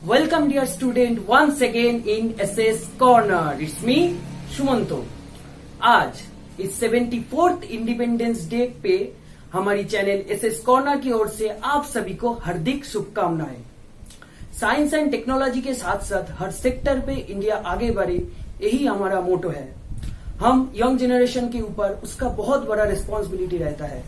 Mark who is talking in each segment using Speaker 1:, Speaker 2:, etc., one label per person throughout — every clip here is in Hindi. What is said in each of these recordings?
Speaker 1: Welcome dear student once again in SS Corner. It's me Sumanto. आज इस 74th इंडिपेंडेंस डे पे हमारी चैनल SS कॉर्नर की ओर से आप सभी को हार्दिक शुभकामनाएं। साइंस एंड टेक्नोलॉजी के साथ साथ हर सेक्टर पे इंडिया आगे बढ़े, यही हमारा मोटो है। हम यंग जनरेशन के ऊपर उसका बहुत बड़ा रिस्पॉन्सिबिलिटी रहता है।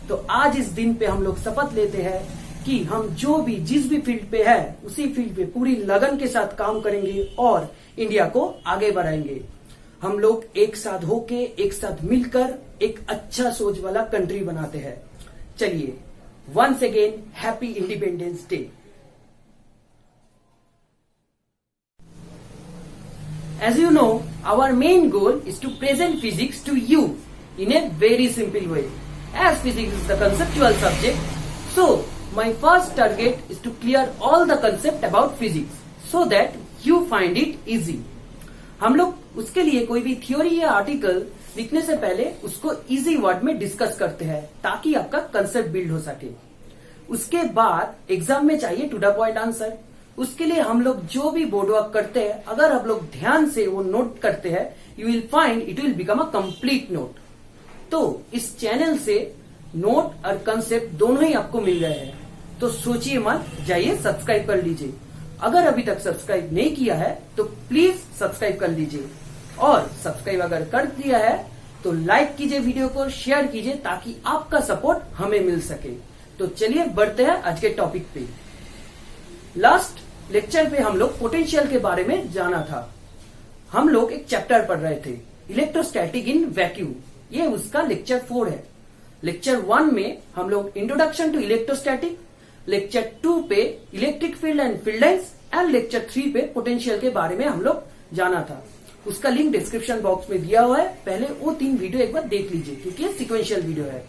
Speaker 1: तो आज इस दिन पे हम लोग शपथ लेते हैं कि हम जो भी जिस भी फील्ड पे है उसी फील्ड पे पूरी लगन के साथ काम करेंगे और इंडिया को आगे बढ़ाएंगे। हम लोग एक साथ होके एक साथ मिलकर एक अच्छा सोच वाला कंट्री बनाते हैं। चलिए once again happy Independence Day. As you know, our main goal is to present physics to you in a very simple way. As physics is the conceptual subject, so my first target is to clear all the concept about physics so that you find it easy. हम लोग उसके लिए कोई भी थ्योरी या आर्टिकल लिखने से पहले उसको इजी वर्ड में डिस्कस करते हैं ताकि आपका कंसेप्ट बिल्ड हो सके। उसके बाद एग्जाम में चाहिए टू द पॉइंट आंसर। उसके लिए हम लोग जो भी बोर्ड वर्क करते हैं, अगर आप लोग ध्यान से वो नोट करते हैं, you will find it will become a complete note. तो इस चैनल से नोट और कंसेप्ट दोनों ही आपको मिल रहे हैं। तो सोचिए मत, जाइए सब्सक्राइब कर लीजिए। अगर अभी तक सब्सक्राइब नहीं किया है तो प्लीज सब्सक्राइब कर लीजिए, और सब्सक्राइब अगर कर दिया है तो लाइक कीजिए, वीडियो को शेयर कीजिए ताकि आपका सपोर्ट हमें मिल सके। तो चलिए बढ़ते हैं आज के टॉपिक पे। लास्ट लेक्चर पे हम लोग पोटेंशियल के बारे में जाना था। हम लोग एक चैप्टर पढ़ रहे थे, इलेक्ट्रोस्टैटिक इन वैक्यूम। ये उसका लेक्चर 4 है। लेक्चर 1 में हम लोग इंट्रोडक्शन टू इलेक्ट्रोस्टैटिक, लेक्चर 2 पे electric field and field lines, and lecture 3 पे पोटेंशियल के बारे में हम लोग जाना था। उसका लिंक डिस्क्रिप्शन बॉक्स में दिया हुआ है, पहले वो 3 वीडियो एक बार देख लीजिए क्योंकि ये सिक्वेंशियल वीडियो है।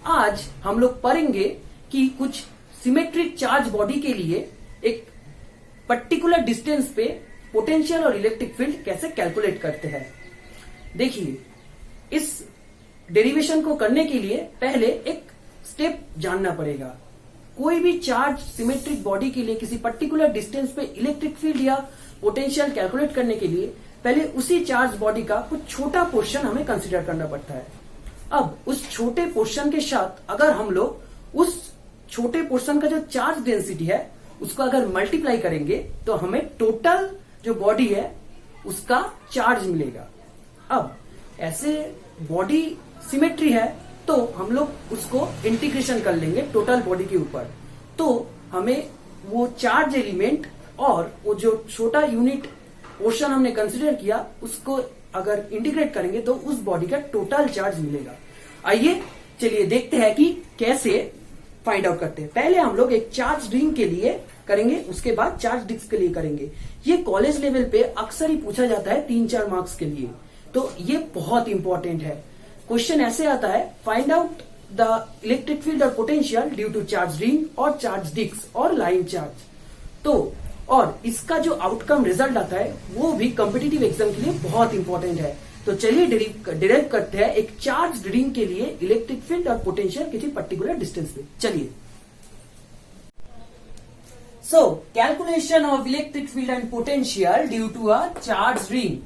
Speaker 1: आज हम लोग पढ़ेंगे कि कुछ सिमेट्रिक चार्ज बॉडी के लिए एक पर्टिकुलर डिस्टेंस पे पोटेंशियल और इलेक्ट्रिक फील्ड कैसे कैलकुलेट करते हैं। देखिए, इस डेरिवेशन को करने के लिए पहले एक स्टेप जानना पड़ेगा। कोई भी चार्ज सिमेट्रिक बॉडी के लिए किसी पर्टिकुलर डिस्टेंस पे इलेक्ट्रिक फील्ड या पोटेंशियल कैलकुलेट करने के लिए पहले उसी चार्ज बॉडी का कुछ छोटा पोर्शन हमें कंसीडर करना पड़ता है। अब उस छोटे पोर्शन के साथ अगर हम लोग उस छोटे पोर्शन का जो चार्ज डेंसिटी है उसको अगर मल्टीप्लाई करेंगे तो हमें टोटल जो बॉडी है उसका चार्ज मिलेगा। अब ऐसे बॉडी सिमेट्री है तो हम लोग उसको इंटीग्रेशन कर लेंगे टोटल बॉडी के ऊपर। तो हमें वो चार्ज एलिमेंट और वो जो छोटा यूनिट पोर्शन हमने कंसीडर किया उसको अगर इंटीग्रेट करेंगे तो उस बॉडी का टोटल चार्ज मिलेगा। आइए चलिए देखते हैं कि कैसे फाइंड आउट करते हैं। पहले हम लोग एक चार्ज रिंग के लिए करेंगे, उसके बाद चार्ज डिस्क के लिए करेंगे। ये कॉलेज लेवल पे अक्सर ही पूछा जाता है 3-4 मार्क्स के लिए, तो ये बहुत इंपॉर्टेंट है। क्वेश्चन ऐसे आता है, find out the electric field और potential due to charge ring और चार्ज डिस्क और लाइन चार्ज। तो और इसका जो आउटकम रिजल्ट आता है वो भी कॉम्पिटिटिव एग्जाम के लिए बहुत इंपॉर्टेंट है। तो चलिए डिराइव करते हैं एक चार्ज रिंग के लिए इलेक्ट्रिक फील्ड और पोटेंशियल किसी पर्टिकुलर डिस्टेंस पे। चलिए, so calculation of electric field and potential due to a charge ring.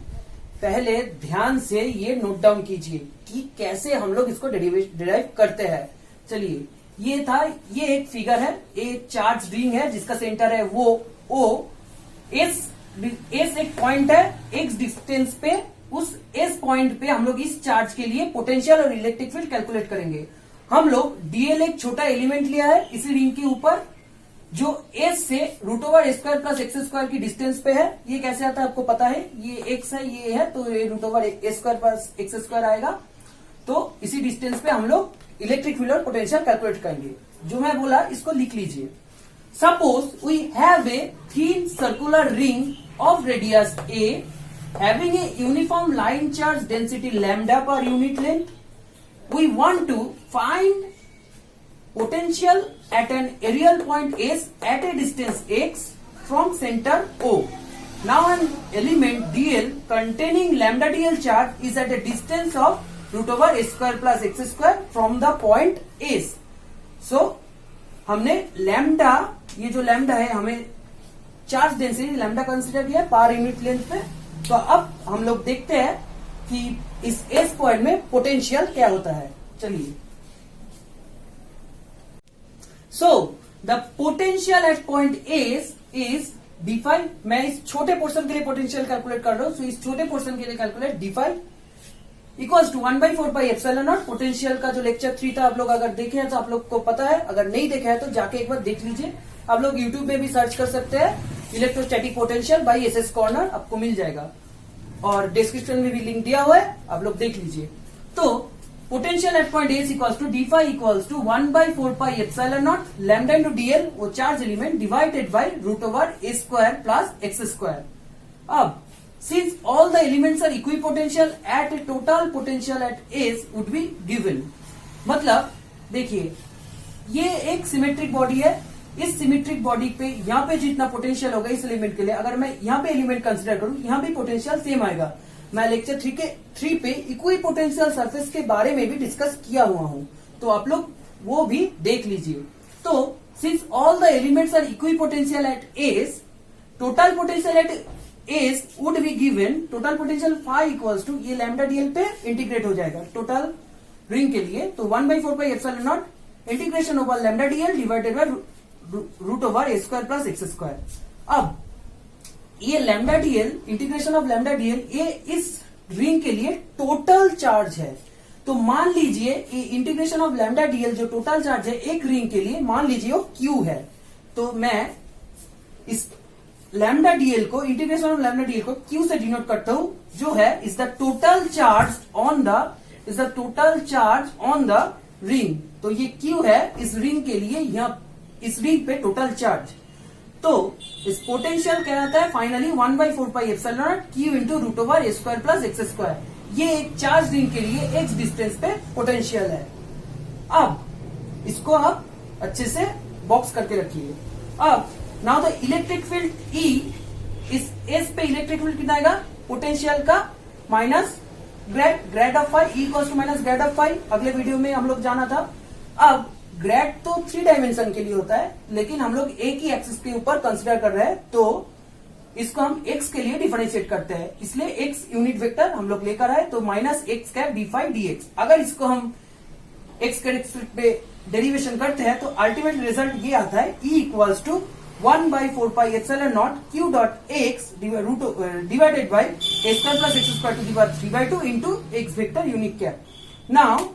Speaker 1: पहले ध्यान से ये नोट डाउन कीजिए कि कैसे हम लोग इसको डिराइव करते हैं। चलिए, ये एक फिगर है, एक चार्ज रिंग है जिसका सेंटर है वो O, एस एक पॉइंट है, x डिस्टेंस पे उस एस पॉइंट पे हम लोग इस चार्ज के लिए पोटेंशियल और इलेक्ट्रिक फील्ड कैलकुलेट करेंगे। हम लोग dl एक छोटा एलिमेंट लिया है इसी रिंग के ऊपर जो s से √² प्लस x² की डिस्टेंस पे है। ये कैसे आता है आपको पता है, ये x है, ये है, तो ये √a² प्लस x² आएगा। तो इसी डिस्टेंस पे हम लोग इलेक्ट्रिक फील्ड और पोटेंशियल कैलकुलेट करेंगे। जो मैं बोला इसको लिख लीजिए। Suppose we have a thin circular ring of radius a having a uniform line charge density lambda per unit length. We want to find potential at an aerial point S at a distance x from center O. Now an element dl containing lambda dl charge is at a distance of √a² plus x² from the point S. So हमने लैम्डा, ये जो लैम्डा है हमें चार्ज डेंसिटी लैम्डा कंसिडर किया पर यूनिट लेंथ पे। तो अब हम लोग देखते हैं कि इस एस पॉइंट में पोटेंशियल क्या होता है। चलिए, so the potential at point S is d5। मैं इस छोटे पोर्शन के लिए पोटेंशियल कैलकुलेट कर रहा हूं, सो इस छोटे पोर्शन के लिए calculate d5 equals to 1/4 pi epsilon nought. Potential का जो लेक्चर 3 था आप लोग अगर देखे हैं तो आप लोग को पता है, अगर नहीं देखा है तो जाके एक बार देख लीजिए। आप लोग यूट्यूब में भी सर्च कर सकते हैं electrostatic potential bye SS corner, आपको मिल जाएगा और डिस्क्रिप्शन में भी लिंक दिया हुआ है, आप लोग देख लीजिए। तो potential at point S equals to d5 equals to 1/4 pi epsilon nought lambda into dl, वो charge element divided by root over a square plus x square. अब since all the elements are equipotential at a total potential at S would be given, मतलब देखिए ये एक सिमेट्रिक बॉडी है, इस सिमेट्रिक बॉडी पे यहाँ पे जितना पोटेंशियल होगा इस एलिमेंट के लिए, अगर मैं यहाँ पे एलिमेंट कंसिडर करूं यहाँ भी पोटेंशियल सेम आएगा। मैं लेक्चर 3 पे इक्विपोटेंशियल सरफेस के बारे में भी डिस्कस किया हुआ हूं, तो आप लोग वो भी देख लीजिए। तो since all the elements are equipotential at S, total potential at S would be given, total potential phi equals to ये लैम्डा डीएल पे इंटीग्रेट हो जाएगा टोटल रिंग के लिए। तो 1/4 pi epsilon not integration over lambda dl divided by root over a square plus x square. अब ये lambda dl, integration of lambda dl, ये इस रिंग के लिए टोटल चार्ज है। तो मान लीजिए ये इंटीग्रेशन ऑफ लैम्डा डीएल जो टोटल चार्ज है एक रिंग के लिए, मान लीजिए वो क्यू है। तो मैं इस लैम्डा डीएल को, इंटीग्रेशन ऑफ लैम्डा डीएल को क्यू से डिनोट करता हूं, जो है is the total charge on the ring. तो ये क्यू है इस रिंग के लिए, यहाँ इस रिंग पे टोटल चार्ज। तो इस पोटेंशियल क्या आता है finally 1/4 pi epsilon not q into root over a square plus x square. ये एक चार्ज रिंग के लिए एक्स डिस्टेंस पे पोटेंशियल है। अब इसको आप अच्छे से बॉक्स करके रखिए। अब now the electric field E, इस एस पे इलेक्ट्रिक फील्ड कितना आएगा पोटेंशियल का minus grad of phi, E equals to minus grad of phi, अगले वीडियो में हम लोग जाना था। अब ग्रेड तो 3 डायमेंशन के लिए होता है, लेकिन हम लोग एक ही एक्सिस के ऊपर कंसिडर कर रहे हैं, तो इसको हम x के लिए डिफरेंशिएट करते हैं, इसलिए x यूनिट वेक्टर हम लोग लेकर आए, तो minus x cap d5 dx। अगर इसको हम x के रिस्पेक्ट पे डेरिवेशन करते हैं तो अल्टीमेट रिजल्ट ये आता है E equals to 1/4 pi epsilon nought q dot x divided by a square plus x square to the power 3/2 into x vector unit cap. Now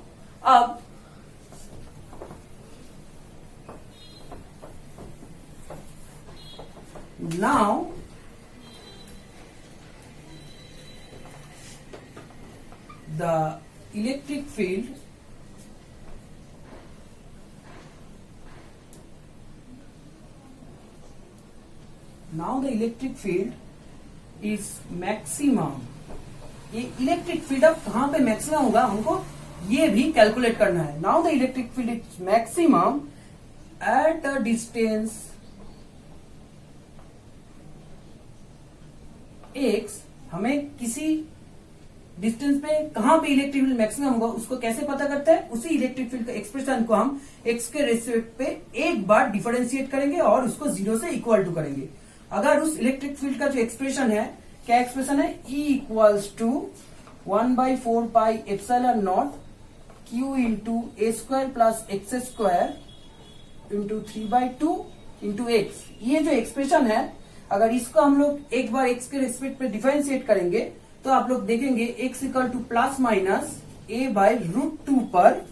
Speaker 1: अब now the electric field is maximum। ये इलेक्ट्रिक फील्ड अब कहां पे मैक्सिमम होगा हमको ये भी कैलकुलेट करना है। Now the electric field is maximum at a distance x। हमें किसी डिस्टेंस पे कहां पे इलेक्ट्रिक फील्ड मैक्सिमम होगा उसको कैसे पता करते हैं, उसी इलेक्ट्रिक फील्ड का एक्सप्रेशन को हम x के रेस्पेक्ट पे एक बार डिफरेंशिएट करेंगे और उसको 0 से इक्वल टू करेंगे। अगर उस इलेक्ट्रिक फील्ड का जो एक्सप्रेशन है, क्या एक्सप्रेशन है, E equals to 1/4 pi epsilon nought q into a square plus x square into 3/2 into x. ये जो एक्सप्रेशन है, अगर इसको हम लोग एक बार x के रेस्पेक्ट पे डिफरेंशिएट करेंगे तो आप लोग देखेंगे x equal to plus minus a by √2 पर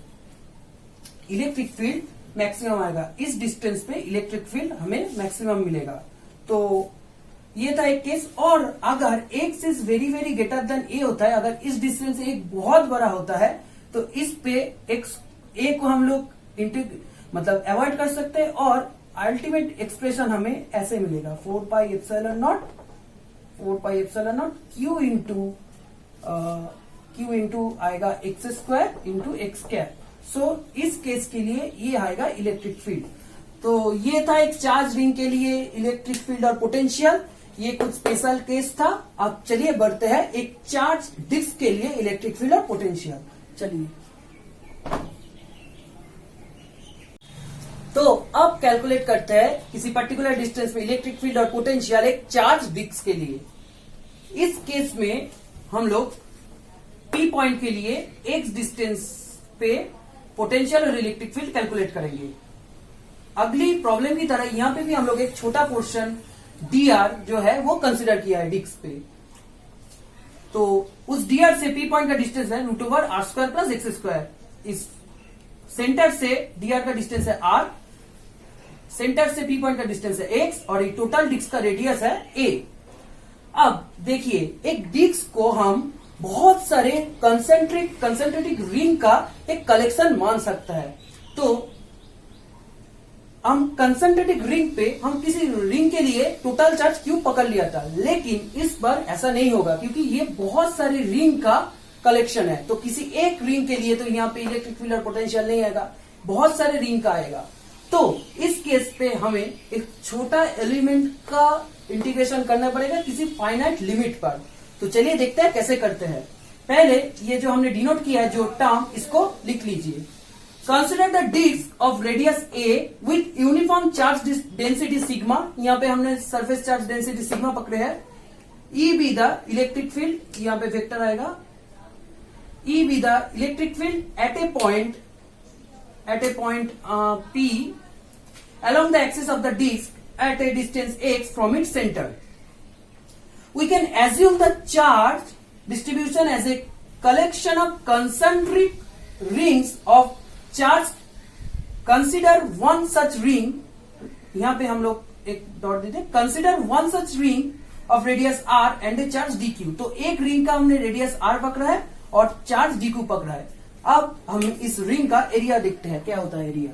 Speaker 1: इलेक्ट्रिक फील्ड मैक्सिमम आएगा। इस डिस्टेंस पे इलेक्ट्रिक फील्ड हमें मैक्सिमम मिलेगा। तो ये था एक केस। और अगर x is very very greater than a होता है, अगर इस डिस्टेंस से एक बहुत बड़ा होता है, तो इस पे a को हम लोग मतलब अवॉइड कर सकते हैं और अल्टीमेट एक्सप्रेशन हमें ऐसे मिलेगा 4 pi epsilon not q into आएगा x square into x cap. So इस केस के लिए ये आएगा इलेक्ट्रिक फील्ड। तो ये था एक चार्ज रिंग के लिए इलेक्ट्रिक फील्ड और पोटेंशियल, ये कुछ स्पेशल केस था। अब चलिए बढ़ते हैं एक चार्ज डिस्क के लिए इलेक्ट्रिक फील्ड और पोटेंशियल। चलिए तो अब कैलकुलेट करते हैं किसी पर्टिकुलर डिस्टेंस में इलेक्ट्रिक फील्ड और पोटेंशियल एक चार्ज डिस्क के लिए। इस केस में हम लोग P पॉइंट के लिए x डिस्टेंस पे पोटेंशियल और इलेक्ट्रिक फील्ड कैलकुलेट करेंगे। अगली प्रॉब्लम की तरह यहां पे भी हम लोग एक छोटा पोर्शन dr जो है वो कंसिडर किया है डिस्क पे। तो उस dr से P पॉइंट का डिस्टेंस है √r² प्लस x²। इस सेंटर से dr का डिस्टेंस है r, सेंटर से P पॉइंट का डिस्टेंस है x और एक टोटल डिस्क का रेडियस है a। अब देखिए, एक डिस्क को हम बहुत सारे कंसेंट्रेटिक रिंग का एक कलेक्शन मान सकता है। तो हम कंसेंट्रेटिक रिंग पे हम किसी रिंग के लिए टोटल चार्ज क्यों पकड़ लिया था, लेकिन इस बार ऐसा नहीं होगा क्योंकि ये बहुत सारे रिंग का कलेक्शन है। तो किसी एक रिंग के लिए तो यहाँ पे इलेक्ट्रिक फील्ड और पोटेंशियल नहीं आएगा, बहुत सारे रिंग का आएगा। तो इस केस पे हमें एक छोटा एलिमेंट का इंटीग्रेशन करना पड़ेगा किसी फाइनाइट लिमिट पर। तो चलिए देखते हैं कैसे करते हैं। पहले ये जो हमने डिनोट किया है जो टर्म, इसको लिख लीजिए। Consider the disc of radius a with uniform charge density sigma. यहाँ पे हमने सरफेस चार्ज डेंसिटी सिग्मा पकड़े हैं। E be the electric field, यहाँ पे वेक्टर आएगा। E be the electric field at A point P along the axis of the disk at a distance x from its center. We can assume the charge distribution as a collection of concentric rings of charge. Consider one such ring, यहाँ पे हम लोग एक डॉट देते हैं। Consider one such ring of radius r and a charge dq. तो एक रिंग का हमने रेडियस r पकड़ा है और चार्ज dq पकड़ा है। अब हम इस रिंग का एरिया देखते हैं क्या होता है एरिया।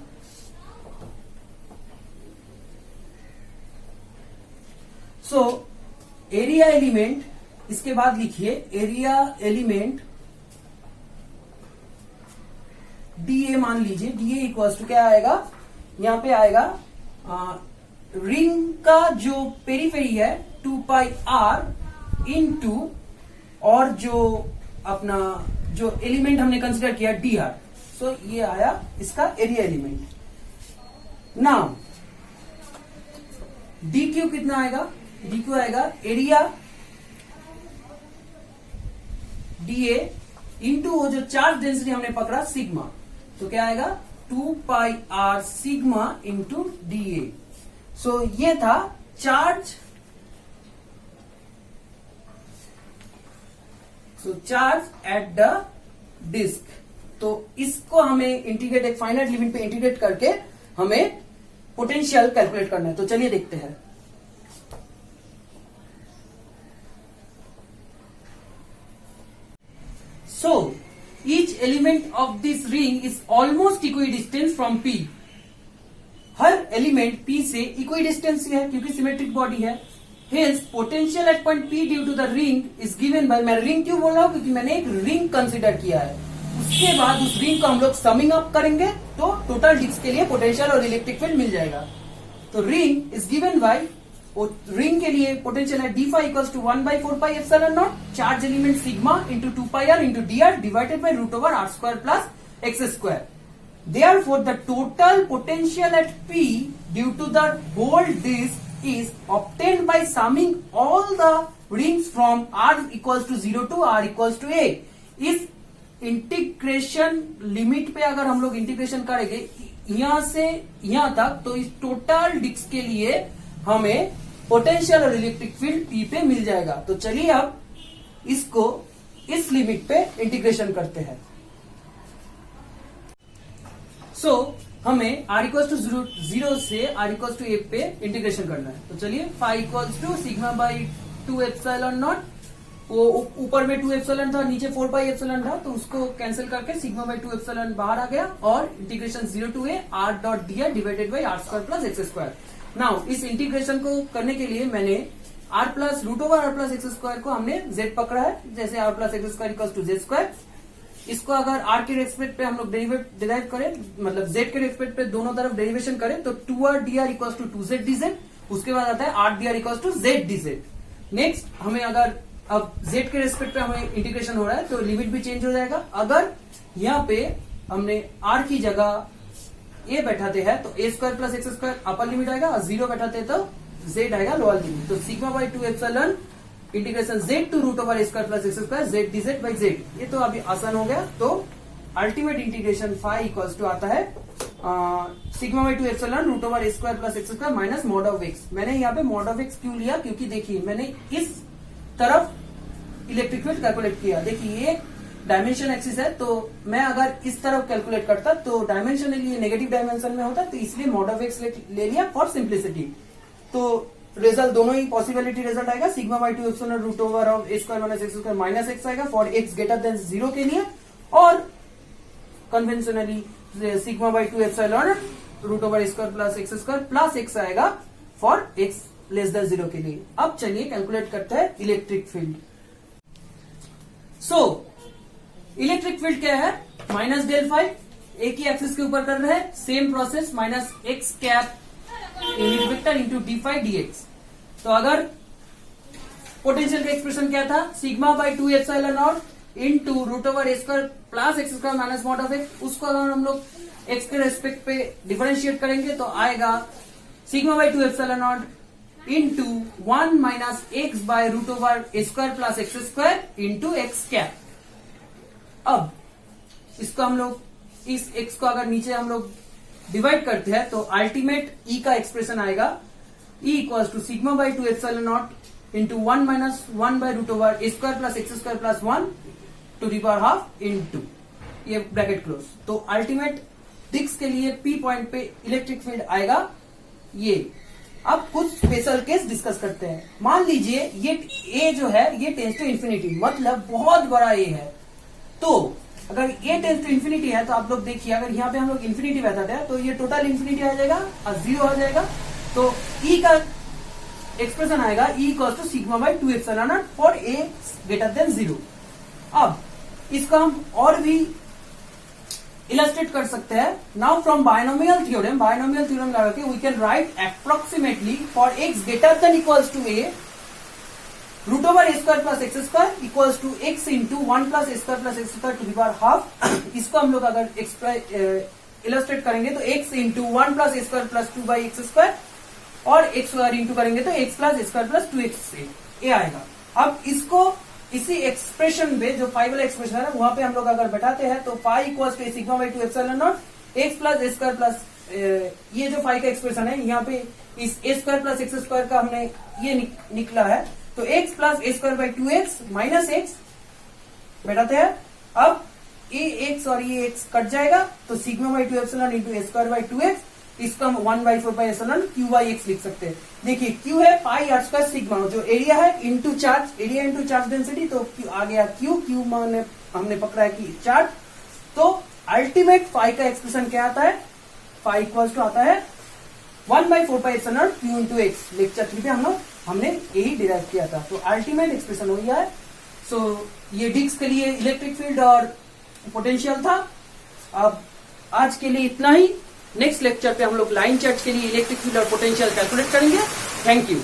Speaker 1: सो एरिया एलिमेंट, इसके बाद लिखिए एरिया एलिमेंट डीए मान लीजिए। डीए इक्वल्स टू क्या आएगा, यहां पे आएगा रिंग का जो पेरीफेरी है 2πr इनटू और जो अपना जो एलिमेंट हमने कंसिडर किया dr। सो ये आया इसका एरिया एलिमेंट। नाउ dq कितना आएगा, dq आएगा एरिया dA इंटू वो जो चार्ज डेंसिटी हमने पकड़ा सिग्मा। तो क्या आएगा 2πr सिग्मा इंटू dA। सो ये था चार्ज एट द डिस्क। तो इसको हमें इंटीग्रेट, एक फाइनाइट लिमिट पे इंटीग्रेट करके हमें पोटेंशियल कैलकुलेट करना है। तो चलिए देखते हैं। So each element of this ring is almost equidistant from P. Her element P से इक्विडिस्टेंस है क्योंकि सिमेट्रिक बॉडी है। Hence potential at point P due to the ring is given by, मैं रिंग क्यों बोल रहा हूं क्योंकि मैंने एक रिंग कंसिडर किया है। उसके बाद उस रिंग को हम लोग समिंग अप करेंगे तो टोटल डिस्क के लिए पोटेंशियल और इलेक्ट्रिक फील्ड मिल जाएगा। तो ring is given by, ring के लिए पोटेंशियल है d phi equals to 1/4πε0 charge element sigma into 2πr into dr divided by √r² plus x²। Therefore, the total potential at P due to the whole disk is obtained by summing all the rings from r equals to 0 to r equals to a. इस इंटीग्रेशन लिमिट पे अगर हम लोग इंटीग्रेशन करेंगे यहां से यहां तक, तो इस टोटल डिस्क के लिए हमें पोटेंशियल और इलेक्ट्रिक फील्ड P पे मिल जाएगा। तो चलिए अब इसको इस लिमिट पे इंटीग्रेशन करते हैं। सो हमें r इक्वल्स टू 0 से r इक्वल्स टू a पे इंटीग्रेशन करना है। तो चलिए phi equals to sigma by 2ε0, वो ऊपर में 2ε था, नीचे 4πε था, तो उसको कैंसिल करके सिग्मा बाई 2ε बाहर आ गया और integration 0 to a r dot dr divided by r² plus x²। Now इस इंटीग्रेशन को करने के लिए मैंने r plus √r plus x² को हमने z पकड़ा है, जैसे r plus x² equals to z²। इसको अगर r के रेस्पेक्ट पे हम लोग डिराइव करें, मतलब z के रेस्पेक्ट पे दोनों तरफ डेरिवेशन करें तो 2r dr equals to 2z dz। उसके बाद आता है r dr equals to z dz। Next हमें अगर अब z के रेस्पेक्ट पे हमें इंटीग्रेशन हो रहा है तो लिमिट भी चेंज हो जाएगा। अगर यहाँ पे हमने r की जगह ए बैठाते हैं तो a square plus x square upper limit आएगा और 0 बैठाते हैं तो जेड आएगा लोअर लिमिट। तो sigma by 2 epsilon integration z to root over a square plus x square z d z by z, ये तो अभी आसान हो गया। तो ultimate integration phi equals to आता है sigma by 2 epsilon root over a square plus x square minus mod of x. मैंने यहाँ पे मॉड ऑफ एक्स क्यों लिया, क्योंकि देखिए मैंने इस तरफ इलेक्ट्रिक फील्ड कैलकुलेट किया। देखिए ये डायमेंशन एक्सिस है, तो मैं अगर इस तरफ कैलकुलेट करता तो डायमेंशनली ये नेगेटिव डायमेंशन में होता, तो इसलिए मॉड ऑफ एक्स ले लिया फॉर सिंप्लिसिटी। तो रिजल्ट दोनों ही पॉसिबिलिटी रिजल्ट आएगा, sigma by 2 epsilon root over of a square minus x square minus x आएगा फॉर एक्स ग्रेटर देन 0 के लिए, और conventionally sigma by 2 epsilon root over a square plus x square plus x आएगा फॉर एक्स लेस देन 0 के लिए। अब चलिए कैलकुलेट करते हैं electric field. So electric field क्या है, माइनस डेल फाई, एक ही एक्सिस के ऊपर कर रहे हैं, same process, minus x cap unit vector into d phi d x. तो अगर पोटेंशियल का एक्सप्रेशन क्या था, sigma by 2 epsilon nought into root over a square plus x square minus mod of x, उसको अगर हम लोग एक्स के रेस्पेक्ट पे डिफरेंशिएट करेंगे तो आएगा sigma by 2 epsilon nought into 1 minus x by root over a square plus x square into x cap. अब इसको हम लोग इस एक्स को अगर नीचे हम लोग डिवाइड करते हैं तो अल्टीमेट ई का एक्सप्रेशन आएगा, E equals to sigma by 2 epsilon nought into 1 minus 1 by root over a square plus x square plus 1 to the power half into, ये ब्रैकेट क्लोज। तो अल्टीमेट डिस्क के लिए पी पॉइंट पे इलेक्ट्रिक फील्ड आएगा ये। अब कुछ स्पेशल केस डिस्कस करते हैं। मान लीजिए ये ए जो है ये टेंस टू इन्फिनिटी, मतलब बहुत बड़ा ए है। तो अगर ये टेंस टू इन्फिनिटी है तो आप लोग देखिए, अगर यहाँ पे हम लोग इन्फिनिटी बैठाते हैं तो ये टोटल इन्फिनिटी आ जाएगा और 0 आ जाएगा। तो ई का एक्सप्रेशन आएगा E equals to sigma by 2 epsilon naught for a greater than 0। अब इसको हम और भी इलस्ट्रेट कर सकते हैं। नाउ फ्रॉम बायनोमियल थ्योरम लगा के we can write approximately for x greater than equals to a root over a square plus x square equals to x into 1 plus a square plus x square to the power half. इसको हम लोग अगर इलस्ट्रेट करेंगे तो x into 1 plus a square plus 2 by x square, और एक्स स्क्वायर इंटू करेंगे तो x plus a square plus 2x a आएगा। अब इसको इसी एक्सप्रेशन में जो फाई वाला एक्सप्रेशन है वहां पे हम लोग अगर बैठाते हैं तो phi equals to sigma by 2 epsilon naught x plus a square plus, ये जो फाई का एक्सप्रेशन है यहाँ पे इस a square plus x square का हमने ये निकला है, तो x plus a square by 2x minus x बैठाते हैं। अब ये एक्स और ये एक्स कट जाएगा तो sigma by 2 epsilon into a square by 2x, इसको हम 1/4 pi epsilon Q by x लिख सकते हैं। देखिए क्यू है पाई आर स्क्वायर सिग्मा, जो एरिया है into charge, area into charge density, तो आ गया क्यू माने हमने पकड़ा है कि चार्ज। तो अल्टीमेट फाई का एक्सप्रेशन क्या आता है, फाई इक्वल्स टू आता है 1/4 pi epsilon Q into x. Lecture 3 पे हमने यही डिराइव किया था। तो अल्टीमेट एक्सप्रेशन हो गया है। सो ये डिस्क के लिए इलेक्ट्रिक फील्ड और पोटेंशियल था। अब आज के लिए इतना ही। नेक्स्ट लेक्चर पे हम लोग लाइन चार्ज के लिए इलेक्ट्रिक फील्ड और पोटेंशियल कैलकुलेट करेंगे। Thank you.